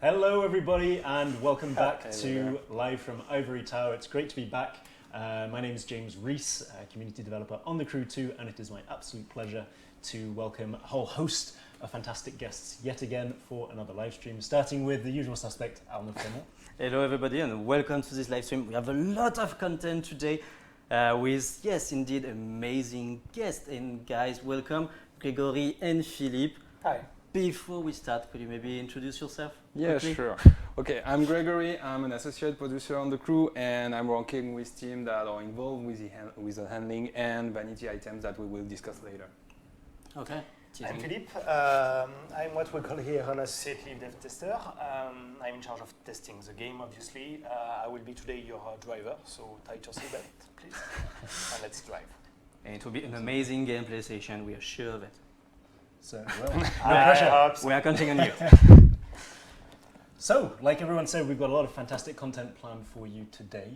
Hello everybody and welcome back to Live from Ivory Tower. It's great to be back. My name is James Rees, community developer on the crew too, and it is my absolute pleasure to welcome a whole host of fantastic guests yet again for another live stream, starting with the usual suspect, Arnaud Frémont. Hello everybody and welcome to this live stream. We have a lot of content today with, yes indeed, amazing guests. And guys, welcome Gregory and Philippe. Hi. Before we start, could you maybe introduce yourself? Yeah, quickly? sure. Okay, I'm Gregory. I'm an associate producer on the crew, and I'm working with teams that are involved with the handling and vanity items that we will discuss later. Okay. I'm Philippe. I'm what we call here an associate lead dev tester. I'm in charge of testing the game, obviously. I will be today your driver, so tight your seatbelt, please, and let's drive. And it will be an amazing gameplay session, we are sure of it. So, well, no pressure. We are counting on you. So, like everyone said, we've got a lot of fantastic content planned for you today.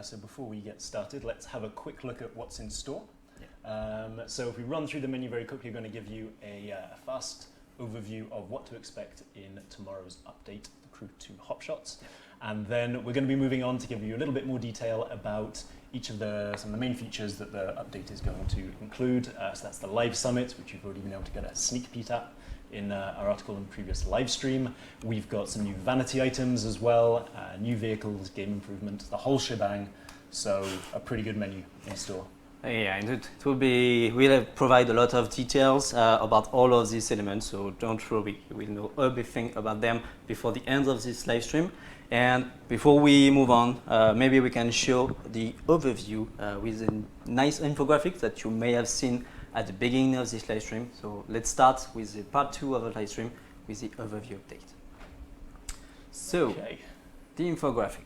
So before we get started, let's have a quick look at what's in store. Yeah. So if we run through the menu very quickly, we're going to give you a fast overview of what to expect in tomorrow's update, the Crew 2 Hop Shots. Yeah. And then we're going to be moving on to give you a little bit more detail about each of some of the main features that the update is going to include. So that's the live summit, which you've already been able to get a sneak peek at in our article and previous live stream. We've got some new vanity items as well, new vehicles, game improvement, the whole shebang. So a pretty good menu in store. Yeah, and it will be, we'll provide a lot of details about all of these elements, so don't worry, we'll know everything about them before the end of this live stream. And before we move on, maybe we can show the overview with a nice infographic that you may have seen at the beginning of this live stream. So let's start with the part 2 of the live stream with the overview update. So, the infographic.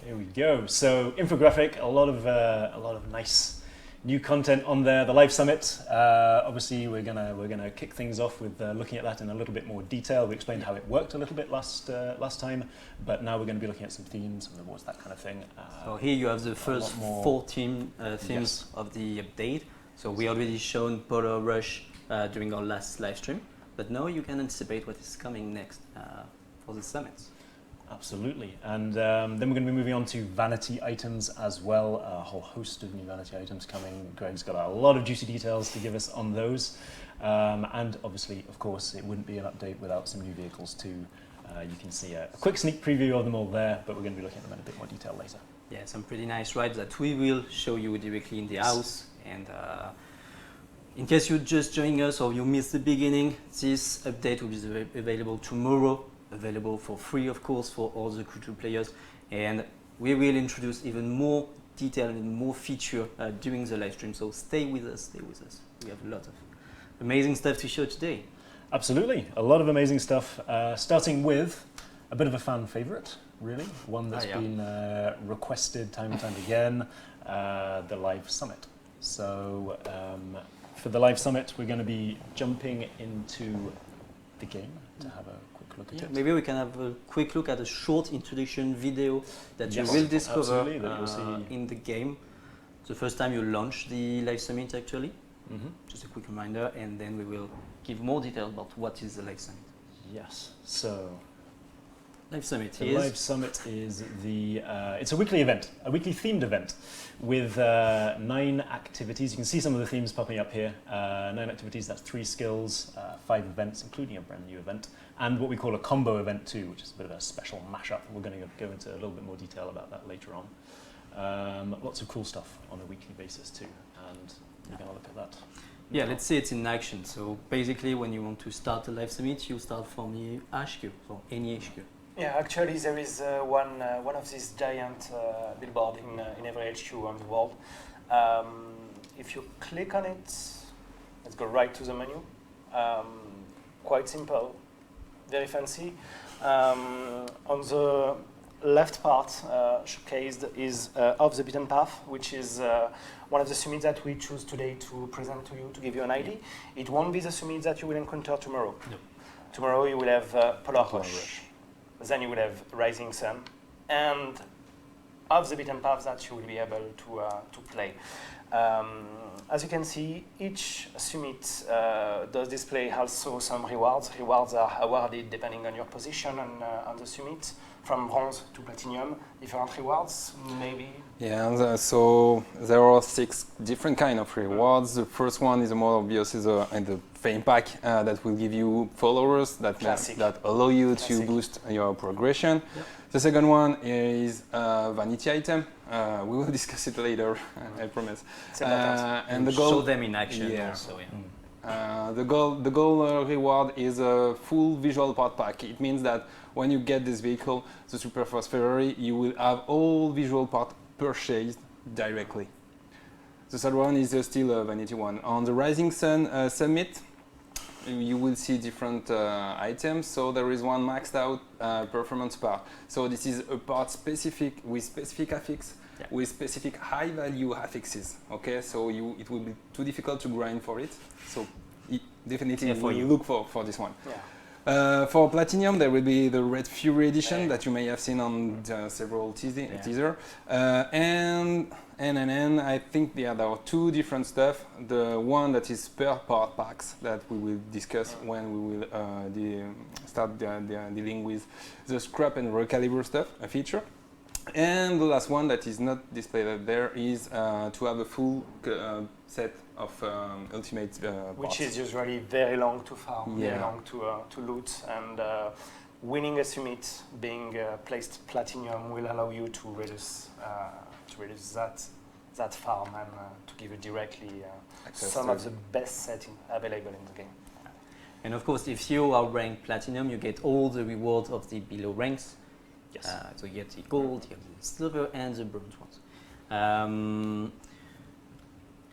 Here we go. So infographic, a lot of nice new content on there. The live summit. Obviously, we're gonna kick things off with looking at that in a little bit more detail. We explained how it worked a little bit last time, but now we're going to be looking at some themes, some rewards, that kind of thing. So here you have the first 4 themes yes. of the update. So we already shown Polar Rush during our last live stream, but now you can anticipate what is coming next for the summits. Absolutely, and then we're going to be moving on to vanity items as well. A whole host of new vanity items coming. Greg's got a lot of juicy details to give us on those. And obviously, of course, it wouldn't be an update without some new vehicles too. You can see a quick sneak preview of them all there, but we're going to be looking at them in a bit more detail later. Yeah, some pretty nice rides that we will show you directly in the house. And in case you're just joining us or you missed the beginning, this update will be available tomorrow. Available for free, of course, for all the Crew 2 players, and we will introduce even more detail and more feature during the live stream. So stay with us. We have a lot of amazing stuff to show today. Absolutely, a lot of amazing stuff. Starting with a bit of a fan favorite, really, one that's been requested time and time again, the live summit. So for the live summit, we're going to be jumping into the game to have a quick look at it. Maybe we can have a quick look at a short introduction video that you will discover in the game. The first time you launch the live summit, actually. Just a quick reminder, and then we will give more detail about what is the live summit. Yes. So Live Summit Live Summit is it's a weekly event, a weekly themed event with 9 activities. You can see some of the themes popping up here. 9 activities, that's 3 skills, 5 events, including a brand new event, and what we call a combo event too, which is a bit of a special mashup. We're going to go into a little bit more detail about that later on. Lots of cool stuff on a weekly basis too, and we're going to look at that. Yeah, let's see it's in action. So basically, when you want to start a live summit, you start from the HQ, from any HQ. Yeah, actually there is one of these giant billboard in every HQ around the world. If you click on it, let's go right to the menu. Quite simple, very fancy. On the left part showcased is Off the Beaten Path, which is one of the summits that we choose today to present to you, to give you an idea. It won't be the summit that you will encounter tomorrow. No. Tomorrow you will have Polar Rush. Then you will have Rising Sun, and Off the Beaten Path that you will be able to play. As you can see, each summit does display also some rewards. Rewards are awarded depending on your position on the summit, from bronze to platinum. Different rewards, maybe? Yeah, so there are 6 different kind of rewards. The first one is more obvious, is the fame pack that will give you followers that allow you to boost your progression. Yep. The second one is vanity item. We will discuss it later, I promise. And the goal, show them in action also. Yeah. The goal reward is a full visual part pack. It means that when you get this vehicle, the super fast Ferrari, you will have all visual part purchased directly. The third one is still a vanity one. On the Rising Sun Summit, you will see different items. So there is one maxed out performance part. So this is a part specific with specific affix, with specific high value affixes. Okay, so it will be too difficult to grind for it. So definitely you look for this one. Yeah. For Platinum, there will be the Red Fury edition that you may have seen on several teaser. And I think there are 2 different stuff. The one that is per part packs that we will discuss when we will start dealing with the scrap and recalibrate stuff, a feature. And the last one that is not displayed there is to have a full set of ultimate parts. Which is usually very long to farm, very long to loot, and winning a summit, being placed platinum, will allow you to reduce that farm and to give you directly some of the best setting available in the game. And of course, if you are ranked platinum, you get all the rewards of the below ranks. Yes. So you get the gold, you get the silver, and the bronze ones.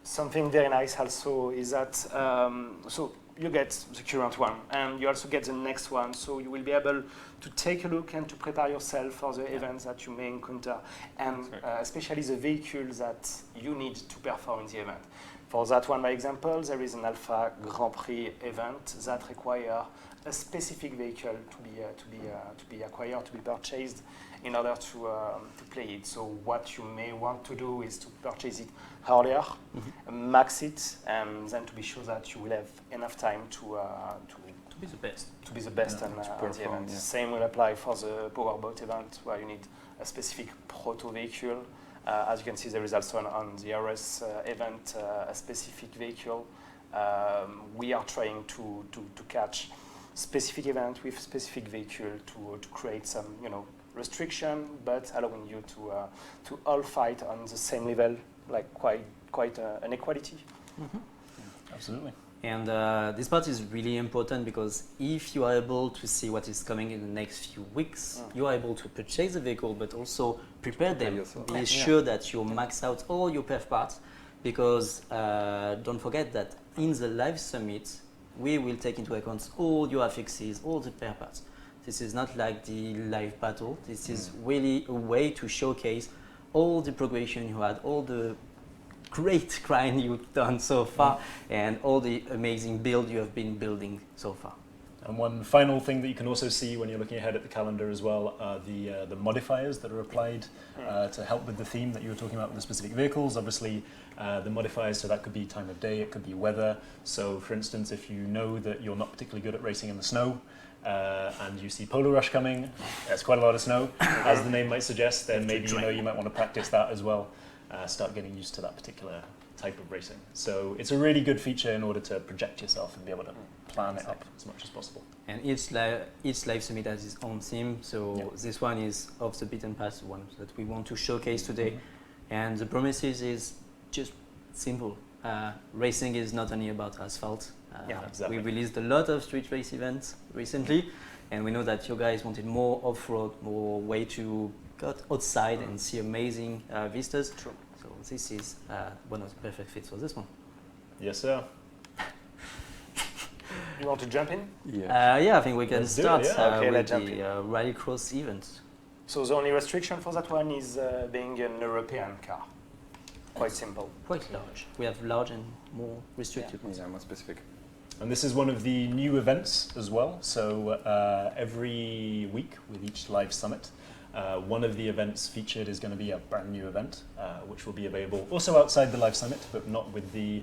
Something very nice also is that so you get the current one and you also get the next one, so you will be able to take a look and to prepare yourself for the events that you may encounter, and especially the vehicles that you need to perform in the event. For that one, by example, there is an Alpha Grand Prix event that requires a specific vehicle to be acquired, to be purchased in order to play it. So what you may want to do is to purchase it earlier, max it, and then to be sure that you will have enough time to be the best. To be the best on the event. Yeah. Same will apply for the powerboat event, where you need a specific proto vehicle. As you can see, there is also on the RS event a specific vehicle. We are trying to catch specific event with specific vehicle to create some restriction, but allowing you to all fight on the same level, like quite an equality. Absolutely. And this part is really important, because if you are able to see what is coming in the next few weeks, you are able to purchase the vehicle, but also prepare them. Be sure that you max out all your perf parts, because don't forget that in the live summit, we will take into account all your affixes, all the perf parts. This is not like the live battle. This is really a way to showcase all the progression you had, all the great grind you've done so far, and all the amazing build you have been building so far. And one final thing that you can also see when you're looking ahead at the calendar as well are the modifiers that are applied to help with the theme that you were talking about with the specific vehicles. Obviously, the modifiers, so that could be time of day, it could be weather. So for instance, if you know that you're not particularly good at racing in the snow, and you see Polar Rush coming, there's quite a lot of snow, as the name might suggest, then maybe you might want to practice that as well. Start getting used to that particular type of racing. So it's a really good feature in order to project yourself and be able to plan it up as much as possible. And each live summit has its own theme. So this one is off the beaten path, the one that we want to showcase today. And the promises is just simple. Racing is not only about asphalt. Exactly. We released a lot of street race events recently, and we know that you guys wanted more off-road, more way to go outside and see amazing vistas. True. So this is one of the perfect fits for this one. Yes, sir. You want to jump in? Yeah, I think we can start with the rallycross event. So the only restriction for that one is being an European car. Quite simple. Quite large. We have large and more restricted ones. Yeah, more specific. And this is one of the new events as well. So every week with each live summit, One of the events featured is going to be a brand new event, which will be available also outside the Live Summit, but not with the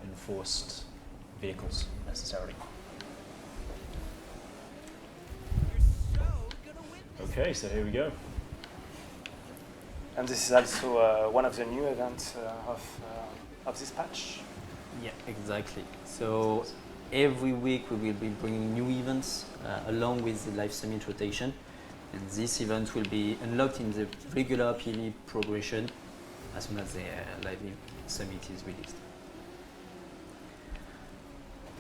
enforced vehicles necessarily. Okay, so here we go. And this is also one of the new events of this patch. Yeah, exactly. So every week we will be bringing new events along with the Live Summit rotation. And this event will be unlocked in the regular PV progression as soon as the Live Summit is released.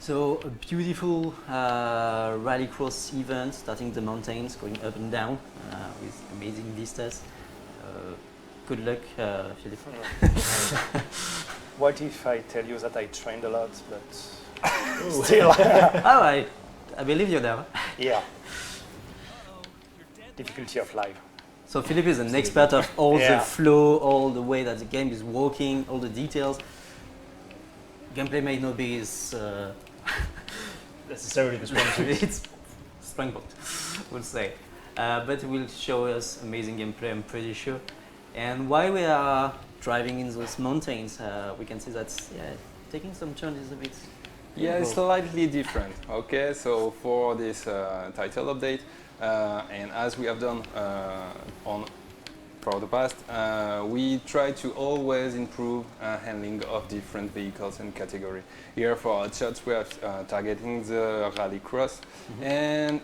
So a beautiful rallycross event starting the mountains, going up and down with amazing vistas. Good luck, Philippe. What if I tell you that I trained a lot, but still? Oh, I believe you there. Yeah. Difficulty of life. So Philippe is an expert of all the flow, all the way that the game is working, all the details. Gameplay may not be his Necessarily the strong suit. it's strong point, we'll say. But he will show us amazing gameplay, I'm pretty sure. And while we are driving in those mountains, we can see that taking some turns is a bit... Yeah, it's slightly different. Okay, so for this title update, and as we have done for the past, we try to always improve handling of different vehicles and category. Here for our shots we are targeting the rallycross, and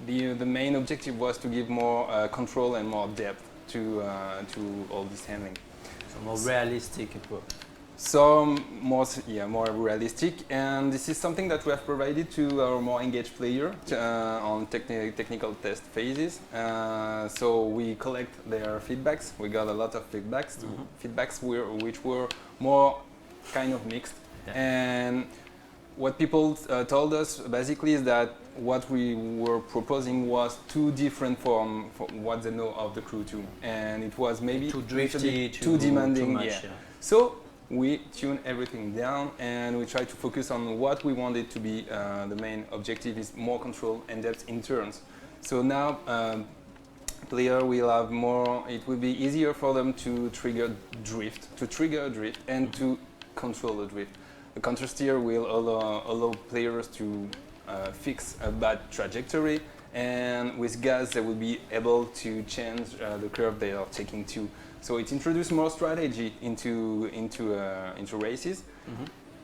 the main objective was to give more control and more depth to all this handling. So more realistic approach. Some more realistic, and this is something that we have provided to our more engaged player on technical test phases. So we collect their feedbacks. We got a lot of feedbacks, which were more kind of mixed. Yeah. And what people told us basically is that what we were proposing was too different from what they know of the Crew 2, and it was maybe too drifty, too demanding. Too much, yeah. So we tune everything down and we try to focus on what we wanted to be the main objective is more control and depth in turns. So now player will have more, it will be easier for them to trigger a drift and to control the drift. The counter steer will allow players to fix a bad trajectory, and with gas they will be able to change the curve they are taking to. So it introduced more strategy into races,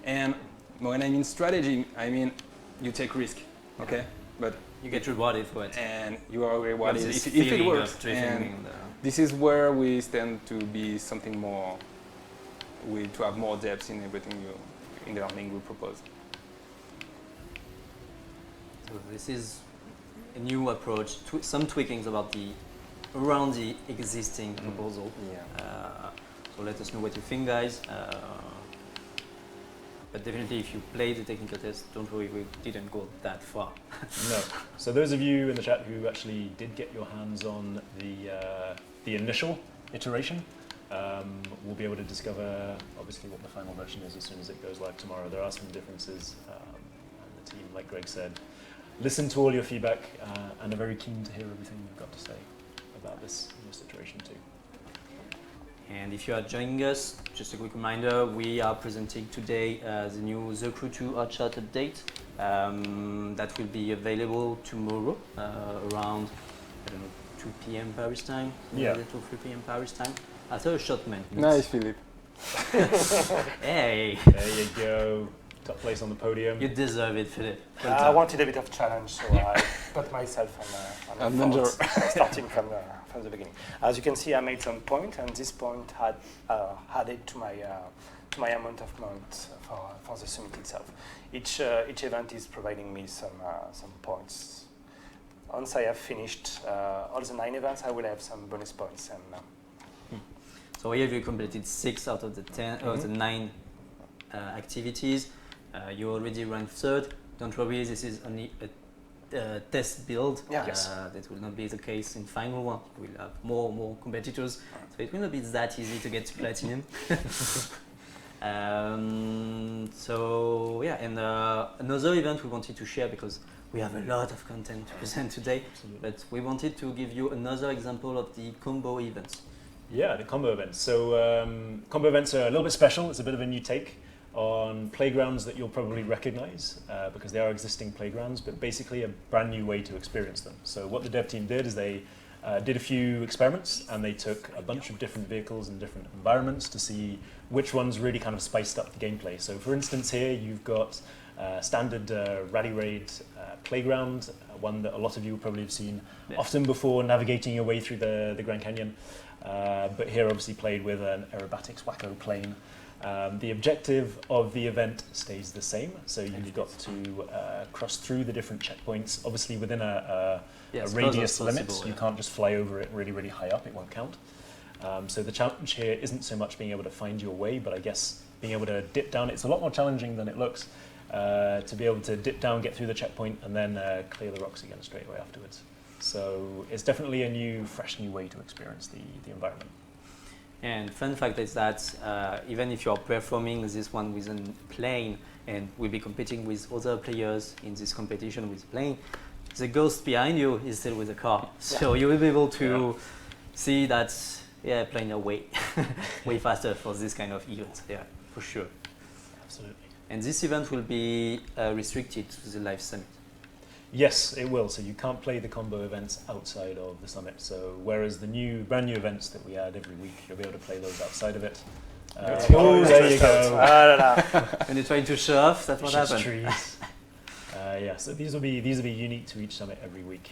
and when I mean strategy, I mean you take risk, okay, but you get rewarded for it, and you are rewarded if it works. And this is where we stand to be something more, to have more depth in everything in the learning we propose. So this is a new approach, some tweakings around the existing proposal. Yeah. So let us know what you think, guys. But definitely, if you play the technical test, don't worry, we didn't go that far. No. So those of you in the chat who actually did get your hands on the initial iteration, we'll be able to discover obviously what the final version is as soon as it goes live tomorrow. There are some differences, and the team, like Greg said, listen to all your feedback and are very keen to hear everything you've got to say about this iteration too. And if you are joining us, just a quick reminder, we are presenting today the new The Crew 2 Hotshot update that will be available tomorrow around, I don't know, 2 p.m. Paris time, 2 3 p.m. Paris time, after a short maintenance. Nice, Philippe. Hey! There you go. Top place on the podium. You deserve it, Philippe. I wanted a bit of challenge, so I put myself on the front, starting from the beginning. As you can see, I made some point, and this point had added to my amount of points for the summit itself. Each event is providing me some points. Once I have finished all the 9 events, I will have some bonus points. And so here you completed 6 out of the 10 or the 9 activities. You already ranked 3rd. Don't worry, this is only a test build. That will not be the case in final one. We'll have more competitors, so it will not be that easy to get to platinum. So yeah, and another event we wanted to share, because we have a lot of content to present today, but we wanted to give you another example of the combo events. Yeah, the combo events. So combo events are a little bit special. It's a bit of a new take on playgrounds that you'll probably recognize because they are existing playgrounds, but basically a brand new way to experience them. So what the dev team did is they did a few experiments, and they took a bunch of different vehicles and different environments to see which ones really kind of spiced up the gameplay. So for instance here you've got standard Rally Raid playground, one that a lot of you probably have seen often before navigating your way through the Grand Canyon. But here obviously played with an aerobatics wacko plane. The objective of the event stays the same, so you've got to cross through the different checkpoints, obviously within a radius limit. You can't just fly over it really, really high up, it won't count. So the challenge here isn't so much being able to find your way, but I guess being able to dip down. It's a lot more challenging than it looks to be able to dip down, get through the checkpoint, and then clear the rocks again straight away afterwards. So it's definitely a fresh new way to experience the environment. And fun fact is that even if you're performing this one with a plane and will be competing with other players in this competition with plane, the ghost behind you is still with the car. So you will be able to see that plane away way faster for this kind of event. Yeah, for sure. Absolutely. And this event will be restricted to the live summit. Yes, it will. So you can't play the combo events outside of the summit. So whereas the brand new events that we add every week, you'll be able to play those outside of it. There you go. I don't know. When you're trying to show off, that's what happened. Trees. So these will be unique to each summit every week,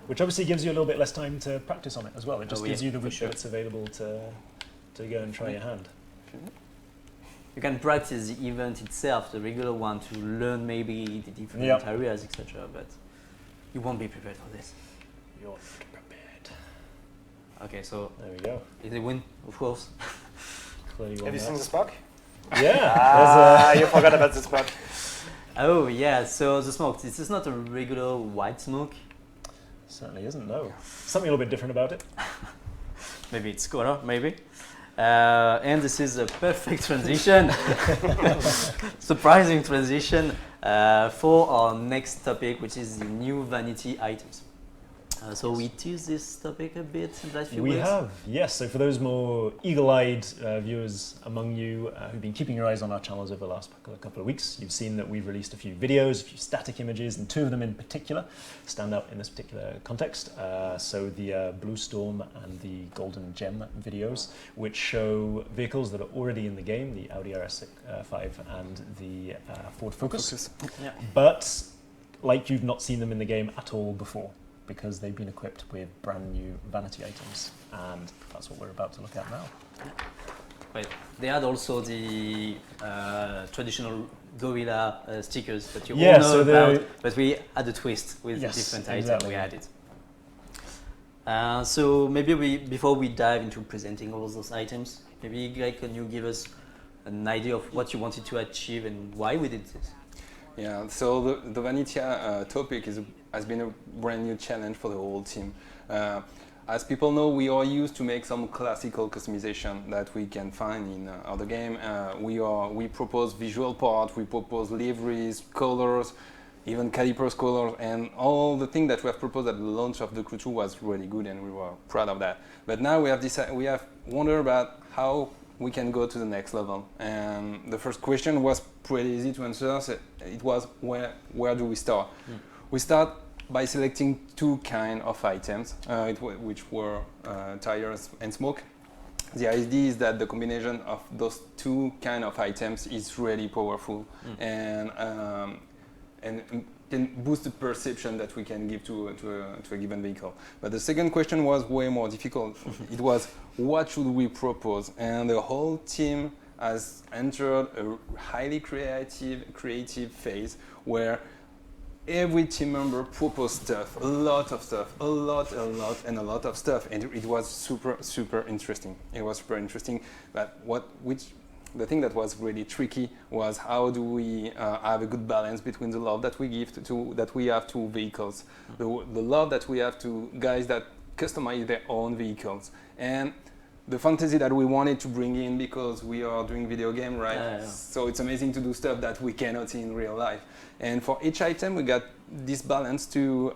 which obviously gives you a little bit less time to practice on it as well. It just gives you the week that it's available to go and try your hand. You can practice the event itself, the regular one, to learn maybe the different areas, etc. But you won't be prepared for this. You're not prepared. Okay, so there we go. Is it win? Of course. Clearly Have you seen the smoke? Yeah. You forgot about the smoke. Oh yeah, so the smoke. This is not a regular white smoke. Certainly isn't. No. Something a little bit different about it. Maybe it's color. Maybe. And this is a perfect transition, surprising transition for our next topic, which is the new vanity items. So we teased this topic a bit in the last few weeks. We have, yes. So for those more eagle-eyed viewers among you who've been keeping your eyes on our channels over the last couple of weeks, you've seen that we've released a few videos, a few static images, and two of them in particular stand out in this particular context. So the Blue Storm and the Golden Gem videos, which show vehicles that are already in the game, the Audi RS5 and the Ford Focus. Yeah. But like you've not seen them in the game at all before, because they've been equipped with brand new vanity items, and that's what we're about to look at now. Right. They had also the traditional gorilla stickers that you all know about, but we had a twist with different items we added. So maybe before we dive into presenting all those items, maybe Greg, can you give us an idea of what you wanted to achieve and why we did this? Yeah, so the vanity topic has been a brand new challenge for the whole team. As people know, we are used to make some classical customization that we can find in other game. We propose visual parts, we propose liveries, colors, even calipers colors, and all the things that we have proposed at the launch of the Crew 2 was really good, and we were proud of that. But now we have wondered about how we can go to the next level. And the first question was pretty easy to answer. So it was where do we start? We start by selecting two kinds of items, which were tires and smoke. The idea is that the combination of those two kinds of items is really powerful and can boost the perception that we can give to a given vehicle. But the second question was way more difficult. It was, what should we propose? And the whole team has entered a highly creative phase where every team member proposed stuff, a lot of stuff, and it was super interesting. It was super interesting, but the thing that was really tricky was how do we have a good balance between the love that we give that we have to vehicles, the love that we have to guys that customize their own vehicles, and the fantasy that we wanted to bring in because we are doing video game, right? Yeah. So it's amazing to do stuff that we cannot see in real life. And for each item, we got this balance to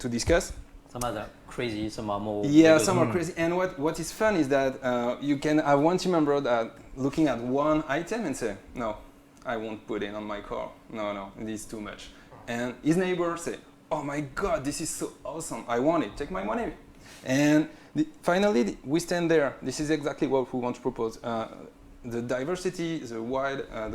discuss. Some are crazy, some are more. Yeah, some are crazy. And what is fun is that you can have one team member that looking at one item and say, no, I won't put it on my car. No, this is too much. And his neighbor say, oh my God, this is so awesome. I want it. Take my money. And finally, we stand there. This is exactly what we want to propose. The diversity, the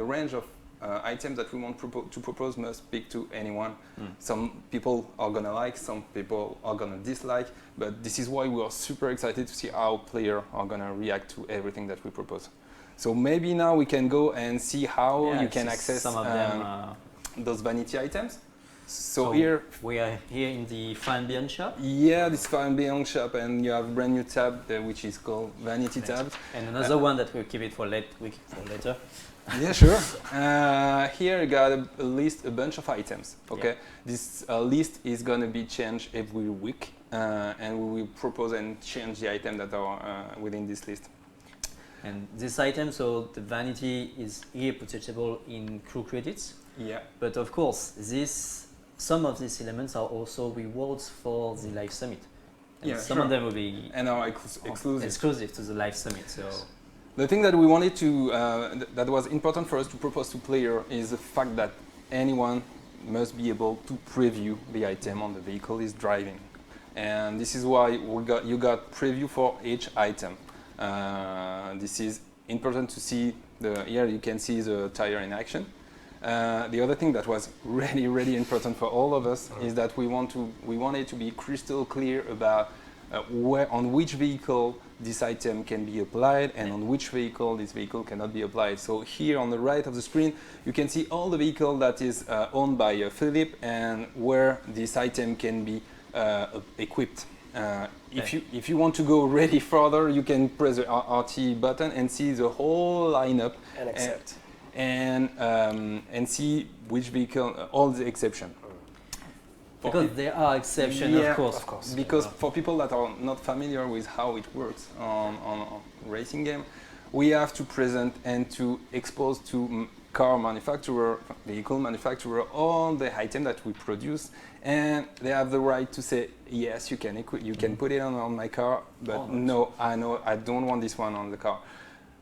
range of items that we want to propose must speak to anyone. Some people are gonna like, some people are gonna dislike, but this is why we are super excited to see how players are gonna react to everything that we propose. So maybe now we can go and see how you can access some of them, those vanity items. So here we are here in the Fine Beyond shop. Yeah, this Fine Beyond shop, and you have a brand new tab which is called Vanity tab. And another one that we'll keep it for later. Yeah, sure. Here you got a bunch of items. Okay, yeah. This list is gonna be changed every week, and we will propose and change the items that are within this list. And this item, so the vanity is here purchasable in crew credits. Yeah. But of course, some of these elements are also rewards for the live summit. And Yeah, some sure. of them will be And are exclusive to the live summit. So the thing that we wanted to, that was important for us to propose to player is the fact that anyone must be able to preview the item on the vehicle is driving. And this is why you got preview for each item. This is important to see, here you can see the tire in action. The other thing that was really important for all of us is that we wanted to be crystal clear about on which vehicle this item can be applied and on which vehicle this vehicle cannot be applied. So here on the right of the screen, you can see all the vehicle that is owned by Philip and where this item can be equipped. If you want to go really further, you can press the RT button and see the whole lineup And accept. and see which vehicle, all the exception. because there are exceptions, Yeah, of course. Of course. Because for people that are not familiar with how it works on racing game, we have to present and to expose to car manufacturer, vehicle manufacturer, all the item that we produce, and they have the right to say, yes, you can put it on my car, but no, I don't want this one on the car.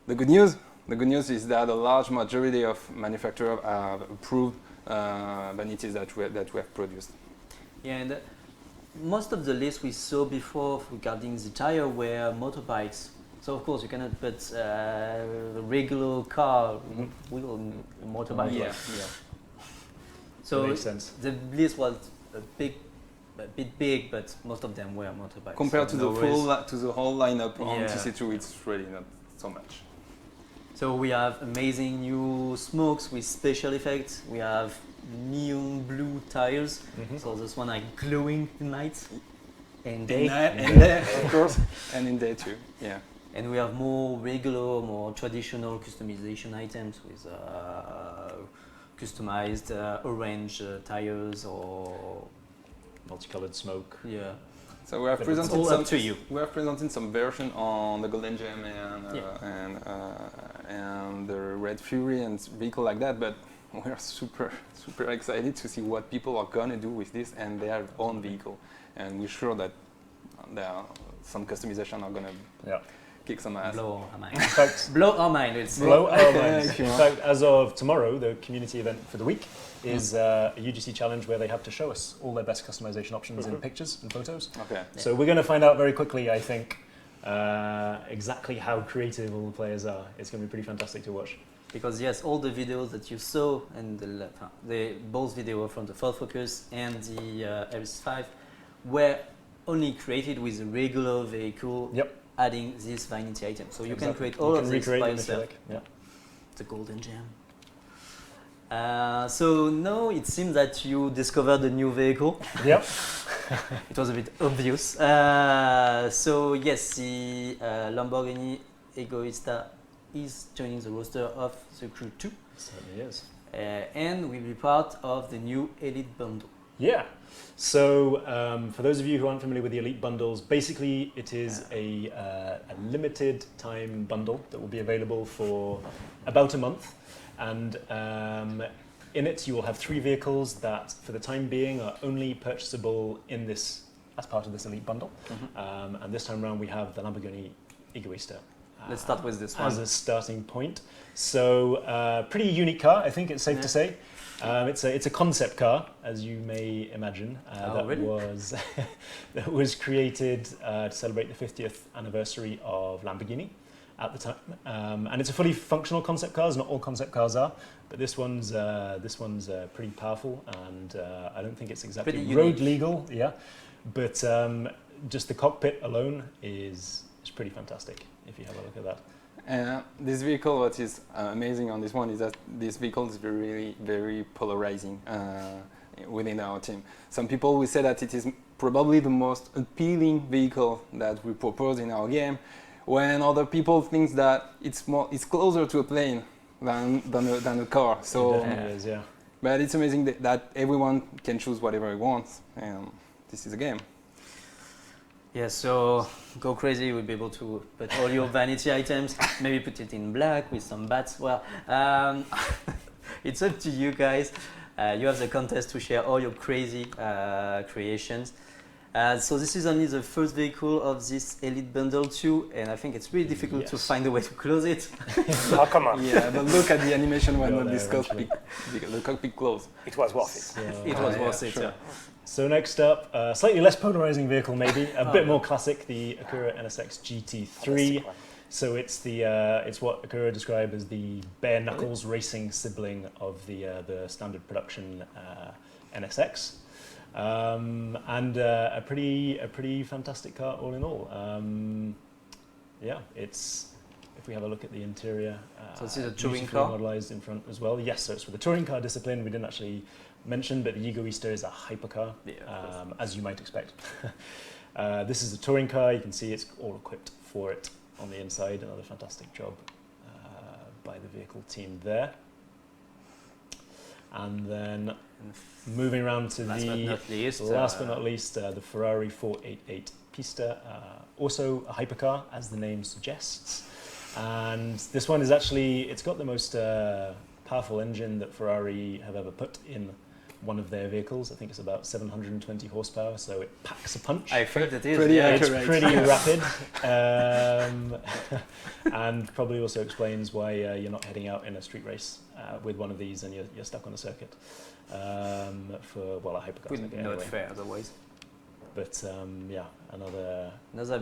The good news is that a large majority of manufacturers have approved vanities that we have produced. Yeah, and most of the lists we saw before regarding the tire were motorbikes. So of course you cannot put a regular car with a motorbike. Yeah. So That makes sense. the list was a bit big, but most of them were motorbikes. Compared so to the whole lineup on Yeah. TC2, it's really not so much. So we have amazing new smokes with special effects. We have neon blue tires. So this one are glowing at night and day. And day, of course, and in day too. Yeah. And we have more regular, more traditional customization items with customized orange tires or Multicolored smoke. yeah. So we have But presented all some. up to you. We have presented some version on the Golden Gem and the Red Fury and vehicle like that, but we are super excited to see what people are gonna do with this and their own vehicle, and we're sure that there are some customization are gonna kick some ass. Blow our mind. In fact, Blow our mind. It's blow our minds. if you In want. fact, as of tomorrow, the community event for the week is a UGC challenge where they have to show us all their best customization options in pictures and photos. Okay. So we're going to find out very quickly, I think, exactly how creative all the players are. It's going to be pretty fantastic to watch. Because yes, all the videos that you saw and both videos from the Ford Focus and the RS5 were only created with a regular vehicle. Yep. Adding this vanity item. So you can Exactly. create all You of can this recreate by them if you yourself. like. Yeah. The Golden Gem. So now it seems that you discovered a new vehicle. Yep. It was a bit obvious. So yes, the Lamborghini Egoista is joining the roster of the Crew 2 Certainly is. and will be part of the new Elite Bundle. Yeah. So for those of you who aren't familiar with the Elite bundles, basically it is a limited time bundle that will be available for about a month. And in it you will have 3 vehicles that for the time being are only purchasable in this as part of this Elite bundle. And this time around we have the Lamborghini Egoista. Let's start with this one. As a starting point. So pretty unique car, I think it's safe to say. It's a concept car, as you may imagine, that was created to celebrate the 50th anniversary of Lamborghini at the time, and it's a fully functional concept car. As not all concept cars are, but this one's pretty powerful, and I don't think it's exactly road legal. Yeah, but just the cockpit alone is pretty fantastic. If you have a look at that. This vehicle, what is amazing on this one is that this vehicle is very, very polarizing within our team. Some people will say that it is probably the most appealing vehicle that we propose in our game, when other people think that it's closer to a plane than a car. So, it definitely is, yeah. But it's amazing that everyone can choose whatever he wants, and this is a game. Yeah, so go crazy. We'll be able to put all your vanity items, maybe put it in black with some bats. Well, it's up to you guys. You have the contest to share all your crazy creations. So this is only the first vehicle of this Elite Bundle 2, and I think it's really difficult to find a way to close it. Oh, come on. Yeah, but look at the animation when the cockpit closed. It was worth it. So, It was worth it, sure. yeah. So next up, slightly less polarizing vehicle maybe, a bit more classic, the Acura NSX GT3. So it's what Acura described as the bare knuckles racing sibling of the standard production NSX, and a pretty fantastic car all in all. Yeah, if we have a look at the interior, so this is a touring car, modelized in front as well. Yes, so it's for the touring car discipline. We didn't actually mention, but the Egoista is a hypercar, as you might expect. This is a touring car. You can see it's all equipped for it on the inside. Another fantastic job by the vehicle team there. And then moving around to last but not least, the Ferrari 488 Pista, also a hypercar, as the name suggests. And this one is actually, it's got the most powerful engine that Ferrari have ever put in one of their vehicles. I think it's about 720 horsepower, so it packs a punch. I think it is. It's pretty rapid, and probably also explains why you're not heading out in a street race with one of these and you're stuck on a circuit for a hypercar. Would not fair otherwise. But yeah, another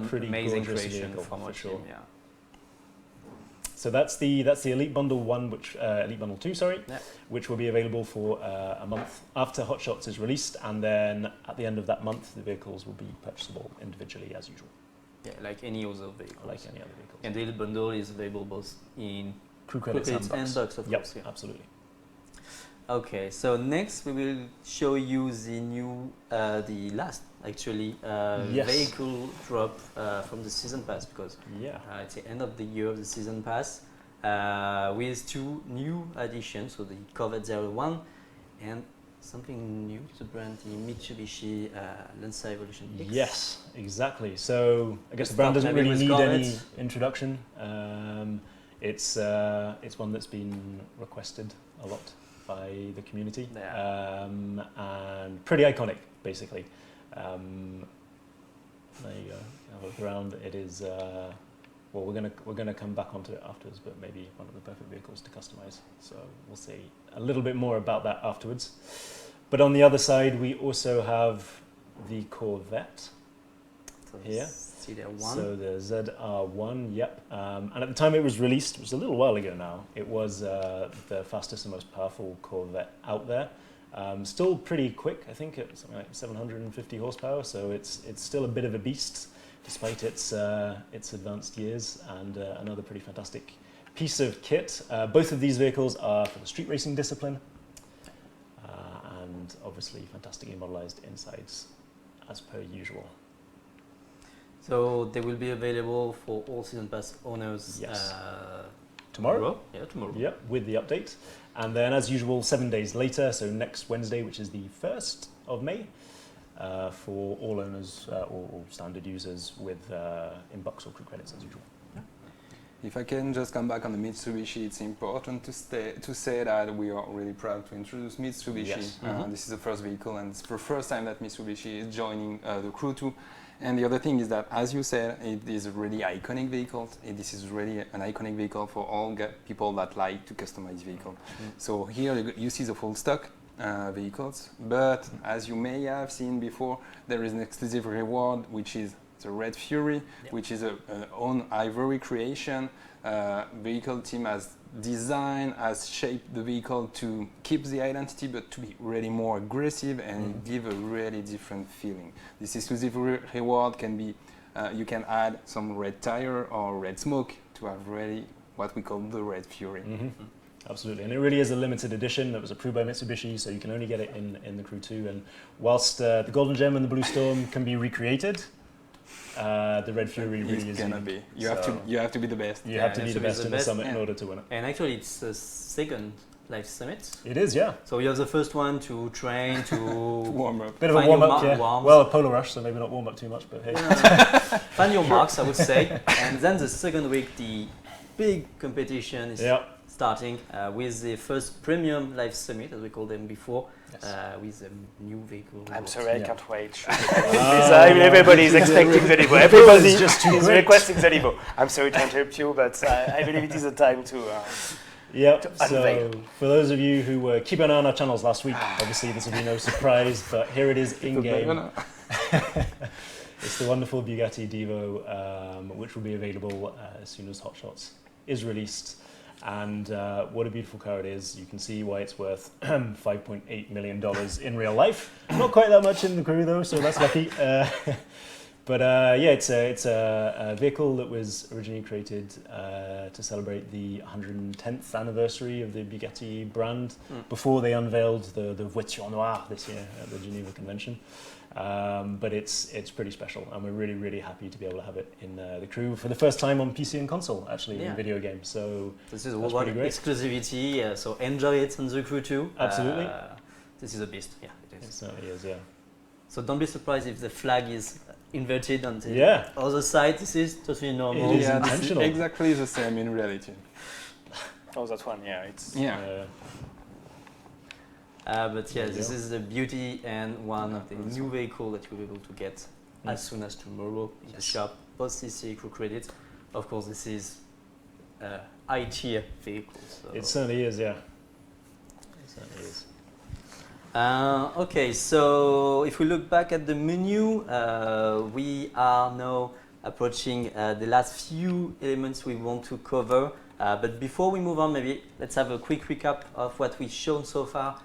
pretty amazing creation vehicle from for sure. Yeah. So that's the Elite Bundle 1, which Elite Bundle 2, which will be available for a month after Hot Shots is released, and then at the end of that month, the vehicles will be purchasable individually as usual. Yeah, like any other vehicle. Like any other vehicles. And the Elite Bundle is available both in crew credits and bucks, of course. Yeah, absolutely. Okay, so next we will show you the new, the last actually vehicle drop from the season pass, because it's the end of the year of the season pass with 2 new additions, so the Corvette 01 and something new to the brand, the Mitsubishi Lancer Evolution X. Yes, exactly. So I guess the brand doesn't really need any introduction. It's one that's been requested a lot by the community, and pretty iconic, basically. There you go. Have a look around. It is. Well, we're gonna come back onto it afterwards, but maybe one of the perfect vehicles to customize. So we'll see a little bit more about that afterwards. But on the other side, we also have the Corvette here. So the ZR1, yep. And at the time it was released, it was a little while ago now, it was the fastest and most powerful Corvette out there. Still pretty quick, I think it's something like 750 horsepower, so it's still a bit of a beast despite its advanced years, and another pretty fantastic piece of kit. Both of these vehicles are for the street racing discipline, and obviously fantastically modelized insides as per usual. So they will be available for all season pass owners tomorrow. Yeah, tomorrow. Yep, with the update. And then, as usual, 7 days later, so next Wednesday, which is the 1st of May, for all owners or standard users with in-box or crew credits as usual. If I can just come back on the Mitsubishi, it's important to say that we are really proud to introduce Mitsubishi. Yes. This is the first vehicle, and it's the first time that Mitsubishi is joining the Crew 2. And the other thing is that, as you said, it is a really iconic vehicle. This is really an iconic vehicle for all people that like to customize vehicle. So here you see the full stock vehicles, but as you may have seen before, there is an exclusive reward, which is the Red Fury, which is an own Ivory creation. Vehicle team has designed, has shaped the vehicle to keep the identity, but to be really more aggressive and give a really different feeling. This exclusive reward can be, you can add some red tire or red smoke to have really what we call the Red Fury. Absolutely, and it really is a limited edition that was approved by Mitsubishi, so you can only get it in the Crew 2. And whilst the Golden Gem and the Blue Storm can be recreated, the Red Fury really is gonna unique. be. You have to be the best. You have to be the best in the summit in order to win it. And actually, it's the second live summit. It is, yeah. So you're the first one to train, to Warm up. Bit of a find warm your up, yeah. warms. Well, a polar rush, so maybe not warm up too much, but hey. Find your marks, I would say. And then the second week, the big competition is starting with the first premium live summit, as we called them before, with a new vehicle. I'm sorry, I can't wait. Everybody is expecting the Livo. Everybody is requesting the Livo. I'm sorry to interrupt you, but I believe it is a time to unveil. So for those of you who were keeping an eye on our channels last week, obviously this will be no surprise, but here it is in-game. It's the wonderful Bugatti Divo, which will be available as soon as Hot Shots is released. And what a beautiful car it is. You can see why it's worth $5.8 million in real life. Not quite that much in the Crew though, so that's lucky. But yeah, it's a vehicle that was originally created to celebrate the 110th anniversary of the Bugatti brand before they unveiled the Voiture Noire this year at the Geneva Convention. But it's pretty special, and we're really, really happy to be able to have it in the Crew for the first time on PC and console, actually, in video games. So this is one exclusivity, so enjoy it on the Crew too. Absolutely. This is a beast, yeah, it is. It certainly is, yeah. So don't be surprised if the flag is inverted on the other side. This is totally normal. It is intentional. This is exactly the same in reality. Oh, that one, yeah. It's but yeah, this is the beauty and one of the new vehicle that you'll be able to get as soon as tomorrow in the shop, post CC Crew credit. Of course, this is high-tier vehicle. So. It certainly is, yeah. It certainly is. Okay, so if we look back at the menu, we are now approaching the last few elements we want to cover. But before we move on, maybe let's have a quick recap of what we've shown so far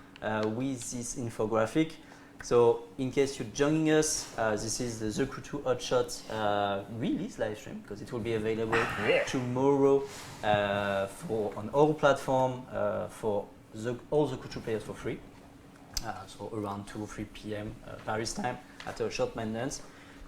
with this infographic. So in case you're joining us, this is the Crew 2 Hot Shots release live stream, because it will be available tomorrow on all platforms for all the Crew 2 players for free. So around 2 or 3 p.m. Paris time after a short maintenance.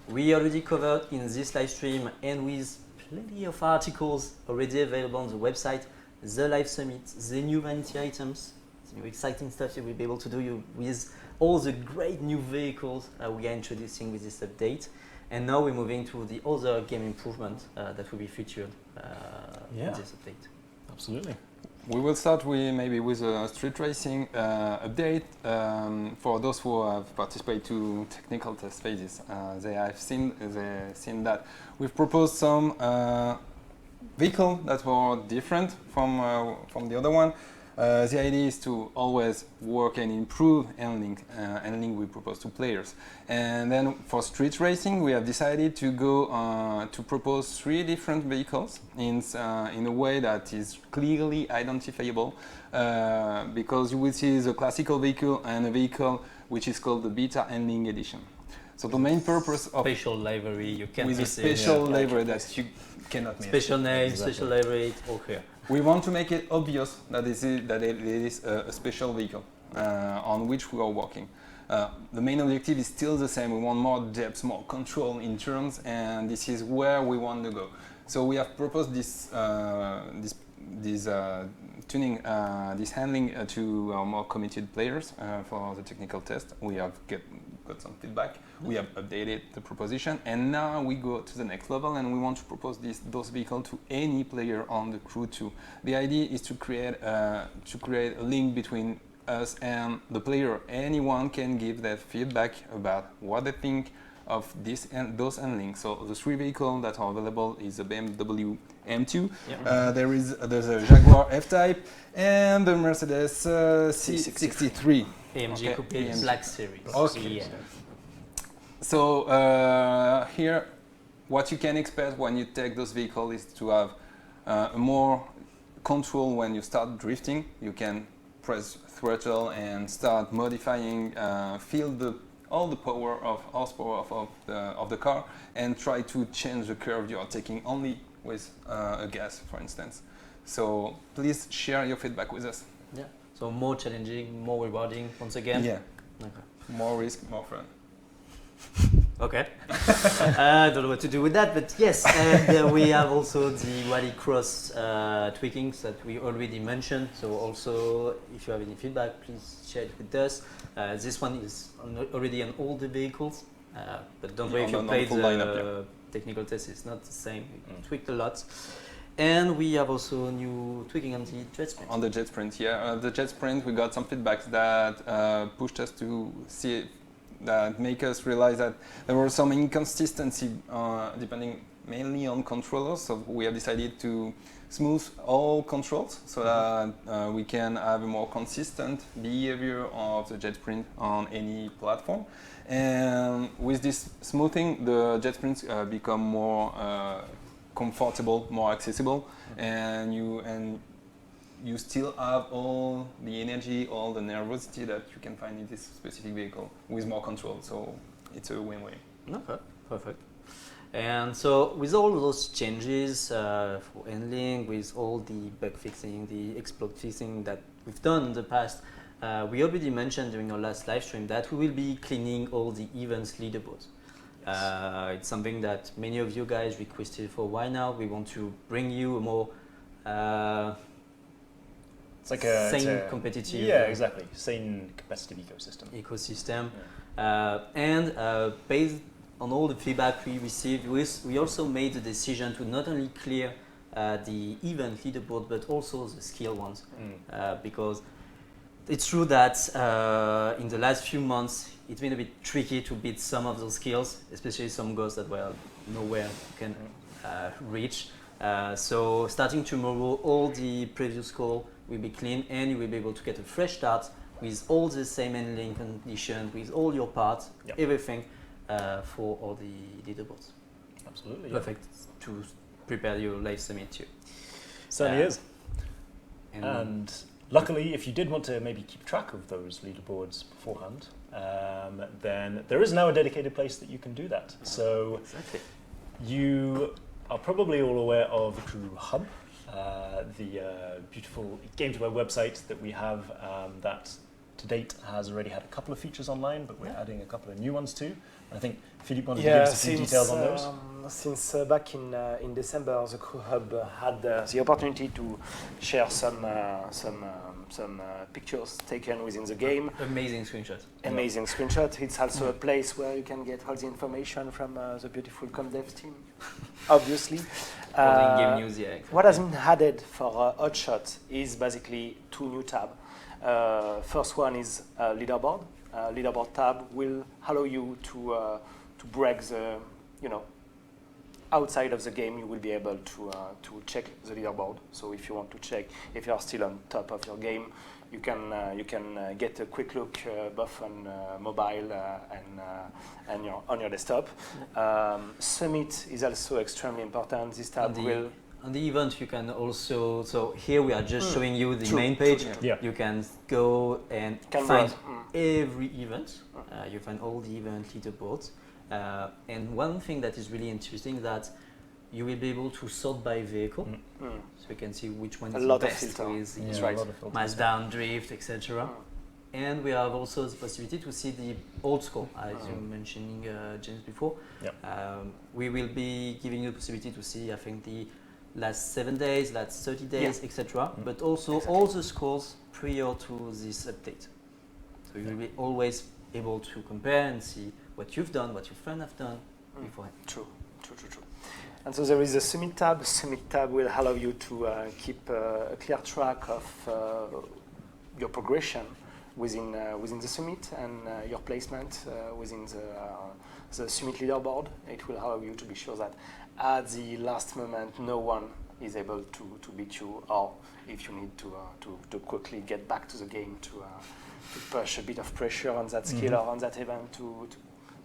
We already covered in this live stream, and with plenty of articles already available on the website, the live summit, the new vanity items, the new exciting stuff you will be able to do with all the great new vehicles we are introducing with this update. And now we're moving to the other game improvement that will be featured in this update. Absolutely. We will start with a street racing update. For those who have participated to technical test phases, they have seen that we've proposed some vehicles that were different from the other one. The idea is to always work and improve handling we propose to players. And then for street racing, we have decided to go to propose 3 different vehicles in a way that is clearly identifiable, because you will see the classical vehicle and a vehicle which is called the Beta Handling Edition. So the main purpose of special livery, you can with a special livery that you cannot miss. Special name, special livery, all here. We want to make it obvious that it is a special vehicle on which we are working. The main objective is still the same. We want more depth, more control in turns, and this is where we want to go. So we have proposed this this tuning, this handling to our more committed players for the technical test. We have got some feedback. We have updated the proposition, and now we go to the next level, and we want to propose those vehicles to any player on the crew too. The idea is to create a link between us and the player. Anyone can give their feedback about what they think of this and those handling. So the 3 vehicles that are available is the BMW M2. Yeah. There's a Jaguar F-Type and the Mercedes C63. AMG Coupe Black Series. Okay. Yeah. So here, what you can expect when you take those vehicles is to have more control when you start drifting. You can press throttle and start modifying, feel all the power of horsepower of the car, and try to change the curve you are taking only with a gas, for instance. So please share your feedback with us. Yeah. So more challenging, more rewarding. Once again. Yeah. Okay. More risk, more fun. Okay. I don't know what to do with that, but yes, and we have also the rallycross tweakings that we already mentioned. So also, if you have any feedback, please share it with us. This one is already on all the vehicles, but don't worry if you played the technical test, it's not the same. We tweaked a lot. And we have also new tweaking on the jet sprint. On the jet sprint, yeah. The jet sprint, we got some feedback that pushed us to see it, that make us realize that there were some inconsistency depending mainly on controllers. So we have decided to smooth all controls so that we can have a more consistent behavior of the jet sprint on any platform. And with this smoothing, the jet sprints become more comfortable, more accessible, and you still have all the energy, all the nervosity that you can find in this specific vehicle with more control. So it's a win-win. Okay, perfect. And so with all those changes for handling, with all the bug fixing, the exploit fixing that we've done in the past, we already mentioned during our last live stream that we will be cleaning all the events leaderboards. Yes. It's something that many of you guys requested for a while now. We want to bring you a more it's like a sane competitive. Yeah, exactly. Sane competitive ecosystem. Yeah. And based on all the feedback we received, we also made the decision to not only clear the event leaderboard, but also the skill ones. Because it's true that in the last few months, it's been a bit tricky to beat some of those skills, especially some goals that were nowhere you can reach. So starting tomorrow, all the previous score will be clean, and you will be able to get a fresh start with all the same handling conditions, with all your parts, everything for all the leaderboards. Absolutely. Perfect to prepare your live summit too. Certainly is. And luckily, if you did want to maybe keep track of those leaderboards beforehand, then there is now a dedicated place that you can do that. So you are probably all aware of the Crew Hub, the beautiful Game to Web website that we have that to date has already had a couple of features online, but we're adding a couple of new ones too. I think Philippe wanted to give us a few details on those. Since back in December, the Crew Hub had the opportunity to share some pictures taken within the game. Amazing screenshot. Amazing screenshot. It's also a place where you can get all the information from the beautiful ComDev team, obviously. Game news, yeah. Exactly. What has been added for Hotshot is basically 2 new tabs. First one is leaderboard. Leaderboard tab will allow you to break the, outside of the game, you will be able to check the leaderboard. So if you want to check if you are still on top of your game, you can get a quick look both on mobile and on your desktop. Summit is also extremely important. This tab will. On the event, you can also, so here we are just showing you the main page. You can go and find every event. You find all the event leaderboards. And one thing that is really interesting is that you will be able to sort by vehicle. So you can see which one is the best with miles down, drift, etc. And we have also the possibility to see the old score, as you were mentioning, James, before. We will be giving you the possibility to see, I think, the last 7 days, last 30 days, etc. But also Exactly. all the scores prior to this update. So you will be always able to compare and see what you've done, what your friend have done beforehand. True. And so there is a Summit tab. Summit tab will allow you to keep a clear track of your progression within the Summit and your placement within the Summit leaderboard. It will allow you to be sure that at the last moment no one is able to beat you, or if you need to quickly get back to the game to push a bit of pressure on that skill or on that event to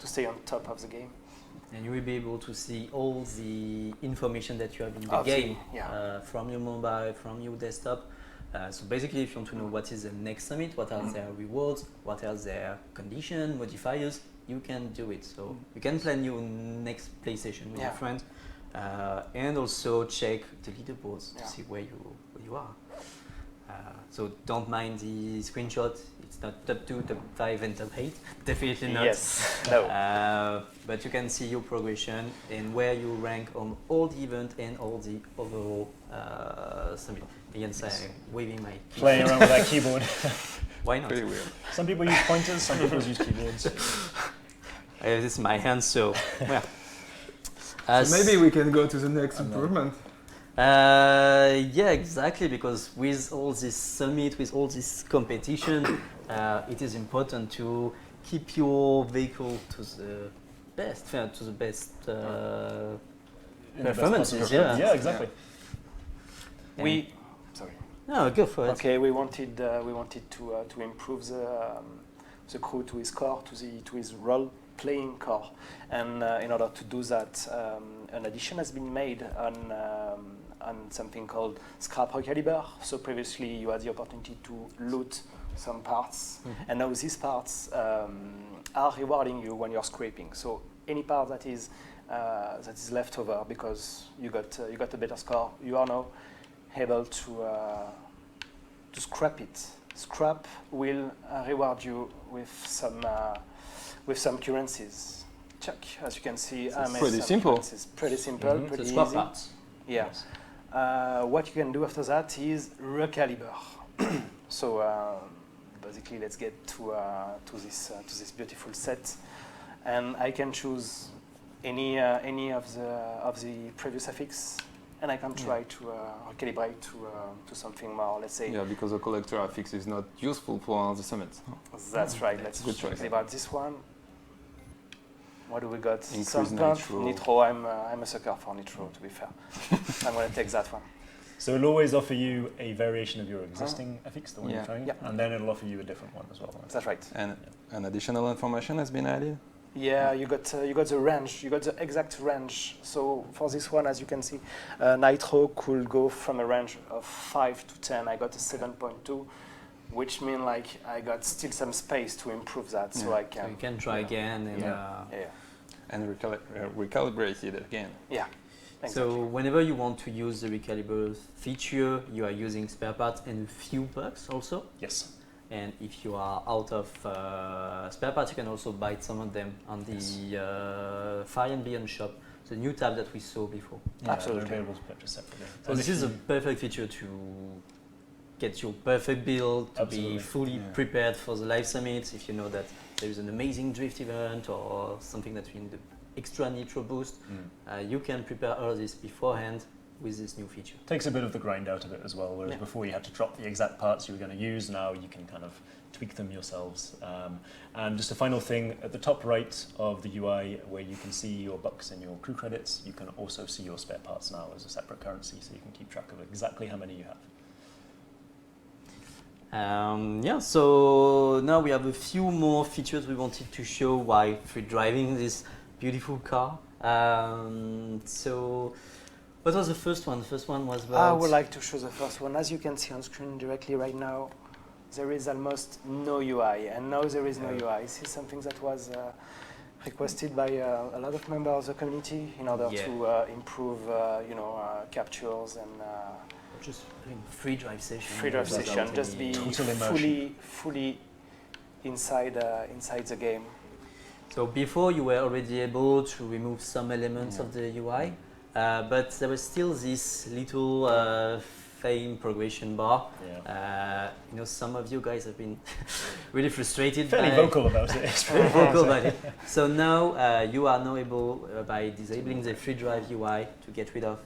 stay on top of the game. And you will be able to see all the information that you have in the Absolutely, game from your mobile, from your desktop. So basically, if you want to know what is the next summit, what are their rewards, what are their condition, modifiers, you can do it. So you can plan your next play session with your friend, and also check the leaderboards to see where you are. So don't mind the screenshot. It's not top 2, top 5, and top 8. Definitely not. Yes. No. But you can see your progression and where you rank on all the event and all the overall summit. Again, waving my keyboard. Playing around with that keyboard. Why not? Pretty weird. Some people use pointers, some people use keyboards. This is my hand, so well. So maybe we can go to the next improvement. Yeah, exactly, because with all this summit, with all this competition, it is important to keep your vehicle to the best, performances. Yeah, exactly. Sorry. No, go for it. Okay, we wanted to improve the crew to his core, to his role-playing core, and in order to do that, an addition has been made on something called scrap recaliber. So previously you had the opportunity to loot some parts, and now these parts are rewarding you when you're scraping. So any part that is left over because you got a better score, you are now able to scrap it. Scrap will reward you with some currencies. Check, as you can see, I made pretty some simple. currencies. Pretty simple, pretty So easy. parts. Yeah. Yes. What you can do after that is recaliber. So basically, let's get to this beautiful set, and I can choose any of the previous affix, and I can try to recalibrate to something more. Let's say. Yeah, because the collector affix is not useful for the summit. That's right. Let's Good choice. recalibrate this one. What do we got? Increase Some plant, nitro. nitro. I'm a sucker for nitro, to be fair. I'm going to take that one. So it'll always offer you a variation of your existing affix, the one you're trying, Yeah. and then it'll offer you a different one as well. That's right. And an additional information has been added. Yeah, you got the range. You got the exact range. So for this one, as you can see, nitro could go from a range of 5 to 10. I got a 7.2, which means like I got still some space to improve that, so I can. So you can try again and. And recalibrate it again. Yeah. Exactly. So whenever you want to use the recaliber feature, you are using spare parts and few bucks also. Yes. And if you are out of spare parts, you can also buy some of them on the Fire and Beyond shop, the new tab that we saw before. Yeah, Absolutely. they're available to purchase separately. So this is a perfect feature to get your perfect build, to be fully prepared for the live summit. If you know that there is an amazing drift event or something that you need the extra nitro boost, you can prepare all this beforehand with this new feature. Takes a bit of the grind out of it as well, whereas before you had to drop the exact parts you were going to use. Now you can kind of tweak them yourselves. And just a final thing, at the top right of the UI where you can see your bucks and your crew credits, you can also see your spare parts now as a separate currency, so you can keep track of exactly how many you have. So now we have a few more features we wanted to show while free driving this beautiful car. So what was the first one? The first one was about... I would like to show the first one. As you can see on screen directly right now, there is almost no UI, and now there is no UI. This is something that was requested by a lot of members of the community in order to improve, captures and just free drive session. Free drive session, just be total fully inside the game. So before you were already able to remove some elements of the UI, but there was still this little fame progression bar. Yeah. You know, some of you guys have been really frustrated. Fairly vocal about it. Vocal about it. So now you are now able, by disabling the free drive UI, to get rid of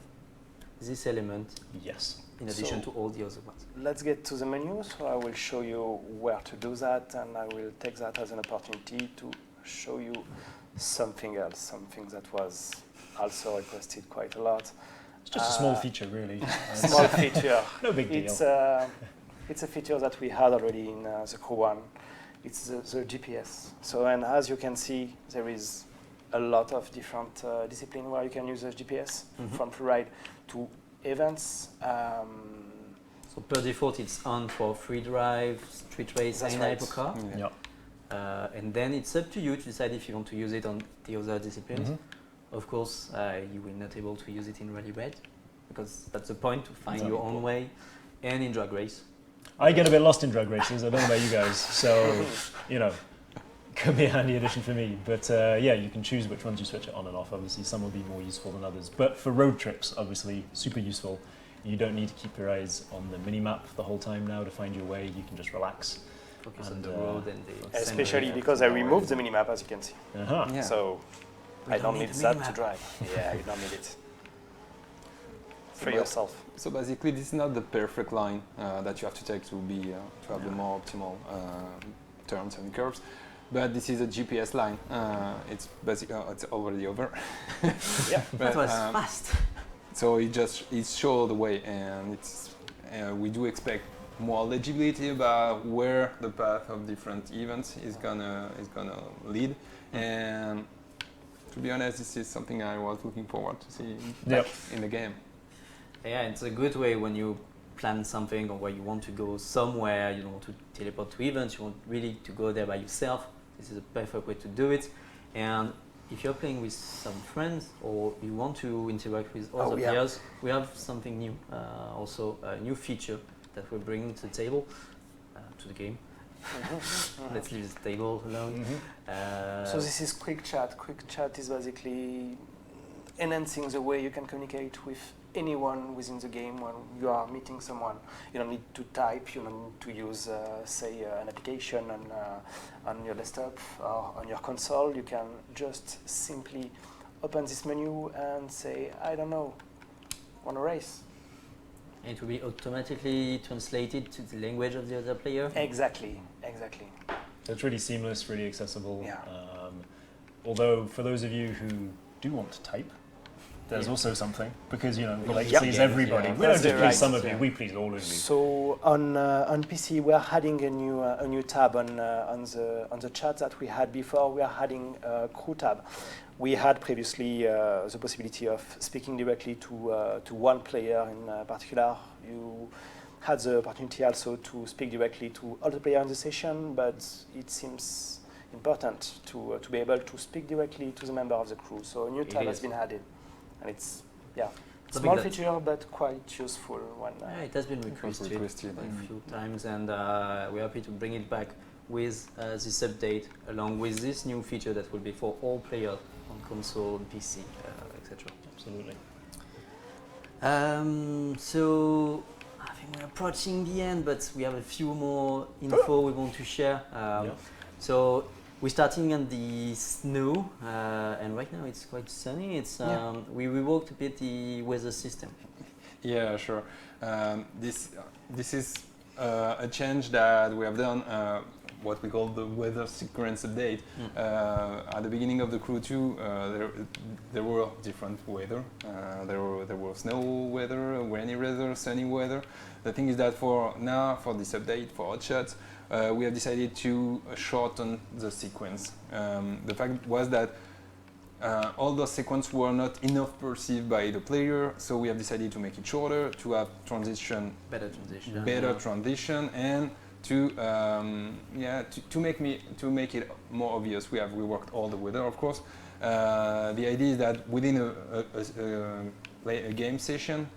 this element. Yes. In addition to all the other ones. Let's get to the menu. So I will show you where to do that, and I will take that as an opportunity to show you something else, something that was also requested quite a lot. It's just a small feature, really. Small feature. No big deal. It's a feature that we had already in the Crew 1. It's the GPS. So, and as you can see, there is a lot of different disciplines where you can use the GPS, from free ride to events. So per default, it's on for free drive, street race, and hypercar. Yeah. And then it's up to you to decide if you want to use it on the other disciplines. Of course, you will not able to use it in rally red, because that's the point, to find your own way, and in drag race. I get a bit lost in drag races. I don't know about you guys, so you know, could be a handy addition for me. But yeah, you can choose which ones you switch it on and off. Obviously, some will be more useful than others. But for road trips, obviously, super useful. You don't need to keep your eyes on the mini-map the whole time now to find your way. You can just relax. Focus on the road and the... Especially because I removed the mini-map, as you can see. Yeah. So I don't need that to drive. Yeah, you don't need it. For yourself. So basically, this is not the perfect line that you have to take to have the more optimal turns and curves, but this is a GPS line. It's basically it's already over. Yeah, that was fast. So it shows the way, and it's we do expect more legibility about where the path of different events is gonna lead, and to be honest, this is something I was looking forward to see in the game. Yeah, it's a good way when you plan something or where you want to go somewhere, you don't want to teleport to events, you want really to go there by yourself. This is a perfect way to do it. And if you're playing with some friends or you want to interact with other players, we have something new, also a new feature that we're bringing to the table, to the game. Let's leave the table alone. So this is quick chat. Quick chat is basically enhancing the way you can communicate with anyone within the game when you are meeting someone. You don't need to type, you don't need to use, say, an application on your desktop or on your console. You can just simply open this menu and say, I don't know, want to race? And it will be automatically translated to the language of the other player? Exactly, exactly. So it's really seamless, really accessible. Yeah. Although for those of you who do want to type, there's also something, because you know we like to please everybody. We don't just please some of you; we please all of you. So on PC, we are adding a new tab on the chat that we had before. We are adding a crew tab. We had previously the possibility of speaking directly to one player in particular. You had the opportunity also to speak directly to all the players in the session, but it seems important to be able to speak directly to the member of the crew. So a new tab has been added. And it's, small feature, but quite useful when... it has been requested a few times, and we're happy to bring it back with this update, along with this new feature that will be for all players on console, PC, etc. Absolutely. So, I think we're approaching the end, but we have a few more info we want to share. So, we're starting on the snow, and right now it's quite sunny. We reworked a bit the weather system. Yeah, sure. This is a change that we have done, what we call the weather sequence update. At the beginning of the Crew 2, there were different weather. There were snow weather, rainy weather, sunny weather. The thing is that for this update, for hotshots, we have decided to shorten the sequence. The fact was that all those sequences were not enough perceived by the player, so we have decided to make it shorter, to have better transition, and to make it more obvious. We have reworked all the weather, of course. The idea is that within a game session,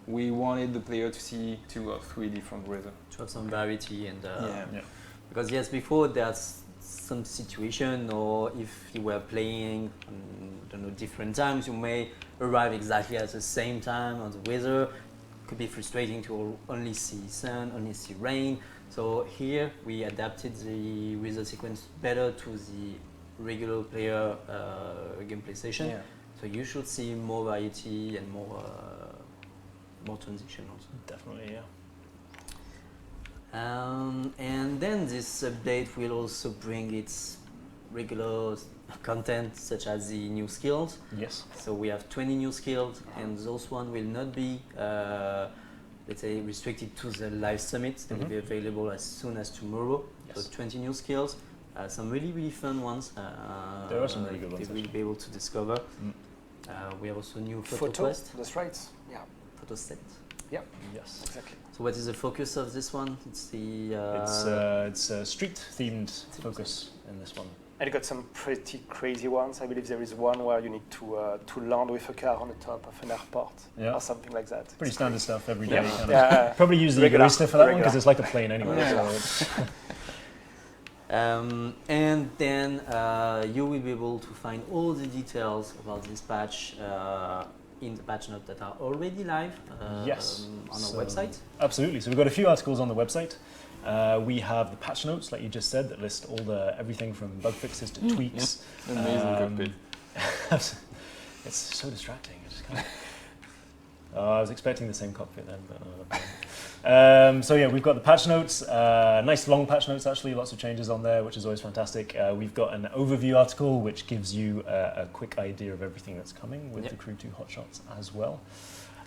we wanted the player to see 2 or 3 different weather. To have some variety and because before there's some situation, or if you were playing, I don't know, different times, you may arrive exactly at the same time on the weather. Could be frustrating to only see sun, only see rain. So here we adapted the weather sequence better to the regular player gameplay session. Yeah. So you should see more variety and more transition also. Definitely, yeah. And then this update will also bring its regular content, such as the new skills. Yes. So we have 20 new skills, and those one will not be, let's say, restricted to the live summit. They will be available as soon as tomorrow. Yes. So 20 new skills, some really fun ones. There are some really good ones. They will be able to discover. We have also new photo quest, That's right. Yeah. photo set. Yeah. Yes. Exactly. So what is the focus of this one? It's the It's a street-themed focus in this one. And you got some pretty crazy ones. I believe there is one where you need to land with a car on the top of an airport or something like that. Pretty standard stuff every day. Yeah. Kind of. Yeah. Probably use the Regular. Egoista for that one Regular. because it's like a plane anyway. Yeah. So it's and then you will be able to find all the details about this patch in the patch notes that are already live Yes. on our website. Absolutely. So we've got a few articles on the website. We have the patch notes, like you just said, that list all everything from bug fixes to tweaks. Amazing cockpit. It's so distracting. I just can't. I was expecting the same cockpit then, but so yeah, we've got the patch notes, nice long patch notes actually, lots of changes on there, which is always fantastic. We've got an overview article which gives you a quick idea of everything that's coming with the Crew 2 hotshots as well.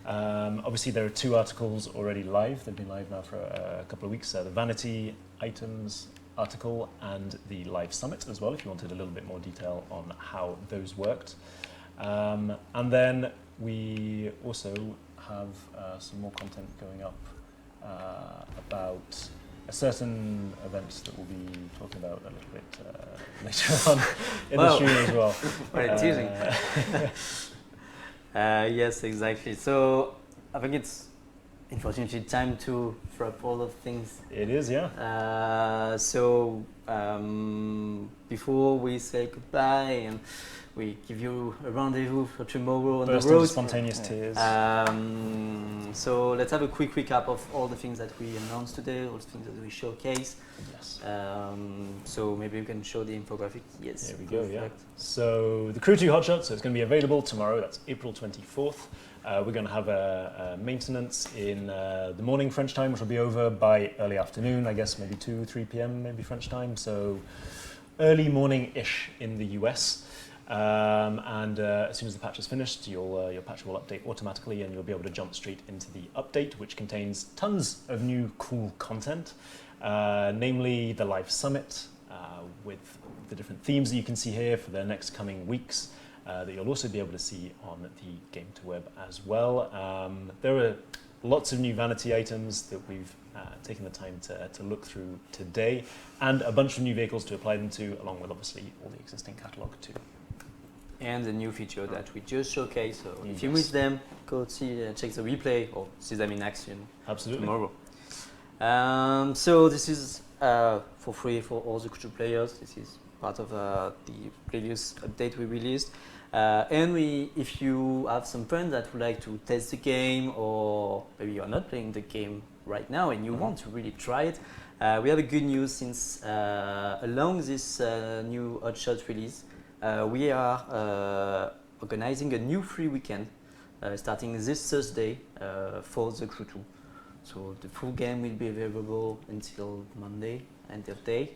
Obviously there are two articles already live, they've been live now for a couple of weeks, the vanity items article and the live summit as well, if you wanted a little bit more detail on how those worked. And then we also have some more content going up about a certain event that we'll be talking about a little bit later on in the stream as well. Very teasing. Yes, exactly. So I think it's unfortunately time to wrap all of things. It is, yeah. So before we say goodbye and we give you a rendezvous for tomorrow on Burst the road. into spontaneous tears. So let's have a quick recap of all the things that we announced today, all the things that we showcased. Yes. So maybe we can show the infographic. Yes. There we go, yeah. So the Crew 2 hotshot, so it's going to be available tomorrow, that's April 24th. We're going to have a maintenance in the morning French time, which will be over by early afternoon, I guess maybe 2, 3 p.m. maybe French time, so early morning-ish in the US. And as soon as the patch is finished, your patch will update automatically and you'll be able to jump straight into the update, which contains tons of new cool content, namely the live summit with the different themes that you can see here for the next coming weeks that you'll also be able to see on the Game to Web as well. There are lots of new vanity items that we've taken the time to look through today, and a bunch of new vehicles to apply them to, along with obviously all the existing catalogue too. And the new feature that we just showcased. So if you Yes. missed them, go see, check the replay or see them in action Absolutely. tomorrow. So this is for free for all the Crew 2 players. This is part of the previous update we released. And if you have some friends that would like to test the game, or maybe you're not playing the game right now and you want to really try it, we have a good news since along this new hotshot release, we are organizing a new free weekend starting this Thursday for the Crew 2. So the full game will be available until Monday, end of day.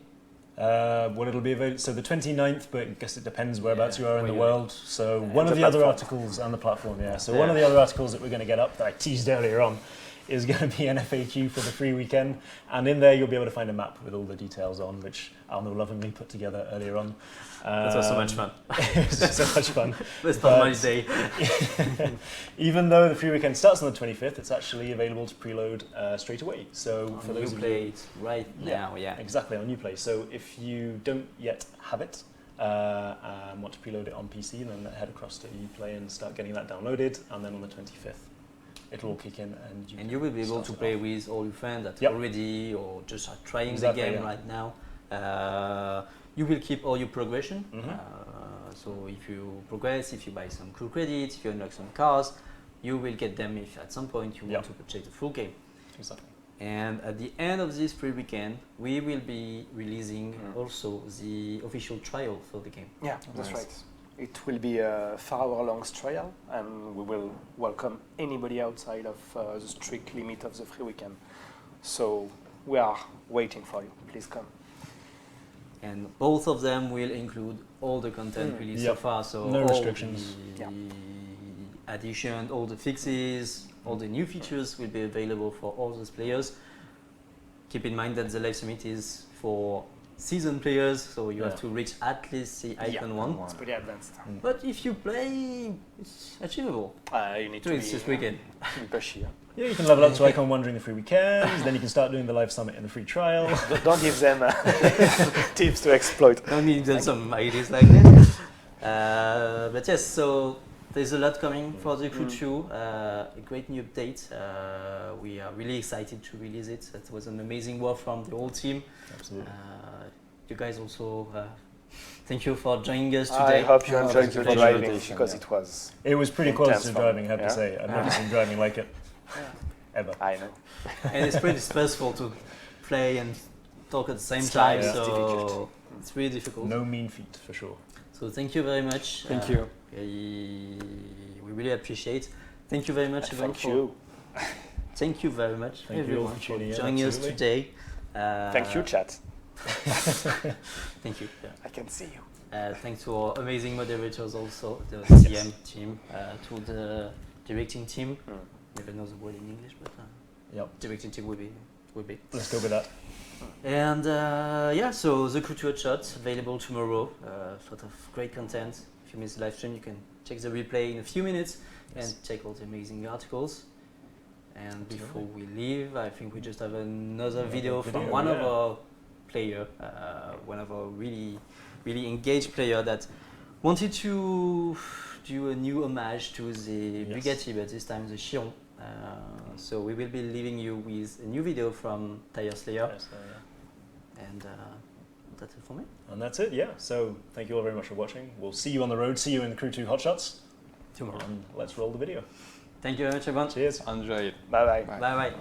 Well, it'll be available, so the 29th, but I guess it depends whereabouts you are in where the you world. So Yeah, one the of the other platform. articles on the platform, yeah. So Yeah. one of the other articles that we're going to get up that I teased earlier on is going to be an FAQ for the free weekend. And in there you'll be able to find a map with all the details on, which Alno lovingly put together earlier on. That was so much fun. It was so much fun. Best part of my But- day. Even though the free weekend starts on the 25th, it's actually available to preload straight away. So for You those of play you, it right now, yeah. exactly on Uplay. So if you don't yet have it and want to preload it on PC, then head across to Uplay and start getting that downloaded. And then on the 25th, it'll all kick in, and You will be able start to it play off. with all your friends that Yep. already or just are trying Exactly, the game yeah. right now. you will keep all your progression. Mhm. So if you progress, if you buy some crew credits, if you unlock some cars, you will get them if at some point you Yep. want to purchase the full game. Exactly. And at the end of this free weekend, we will be releasing also the official trial for the game. Yeah, that's Nice. right. It will be a 4-hour-long trial, and we will welcome anybody outside of the strict limit of the free weekend. So we are waiting for you. Please come. And both of them will include all the content released so Yep. far. So No all restrictions. the Yeah. addition, all the fixes, all the new features will be available for all those players. Keep in mind that the live summit is for seasoned players, so you have to reach at least the icon one. It's pretty advanced. But if you play, it's achievable. You need Do to it be this weekend. pushy. Yeah? Yeah, you can level up to Icon 1 during the free weekends, then you can start doing the live summit in the free trial. Don't give them tips to exploit. Don't need some ideas like this. But yes, so there's a lot coming for the Crew 2. A great new update. We are really excited to release it. That was an amazing work from the whole team. Absolutely. You guys also, thank you for joining us today. I hope you enjoyed thank you the for the driving invitation, because yeah. it was. It was pretty Intense close to fun. driving, I have Yeah. to say. I've never seen driving like it. Ever. I know. And it's pretty stressful to play and talk at the same Slide time, is so difficult. it's really difficult. No mean feat, for sure. So thank you very much. Thank you. We really appreciate. Thank you very much, everyone. Thank you. Thank you very much, Thank you all everyone, for tuning in, joining us absolutely. today. Thank you, chat. Thank you. Yeah. I can see you. Thanks to our amazing moderators also, the CM team, to the directing team. Never know the word in English, but Yep. directing team will be. Let's go with that. And yeah, so the Crew 2 Headshots available tomorrow. Sort of great content. If you missed the live stream, you can check the replay in a few minutes and check all the amazing articles. And before we leave, I think we just have another video from one of our player, one of our really engaged player that wanted to do a new homage to the Bugatti, but this time the Chiron. So we will be leaving you with a new video from Tire Slayer. Yes, And that's it for me. and that's it, yeah. So thank you all very much for watching. We'll see you on the road. See you in the Crew 2 Hotshots. Tomorrow. And let's roll the video. Thank you very much, everyone. Cheers. Enjoy it. Bye bye. Bye. Bye bye.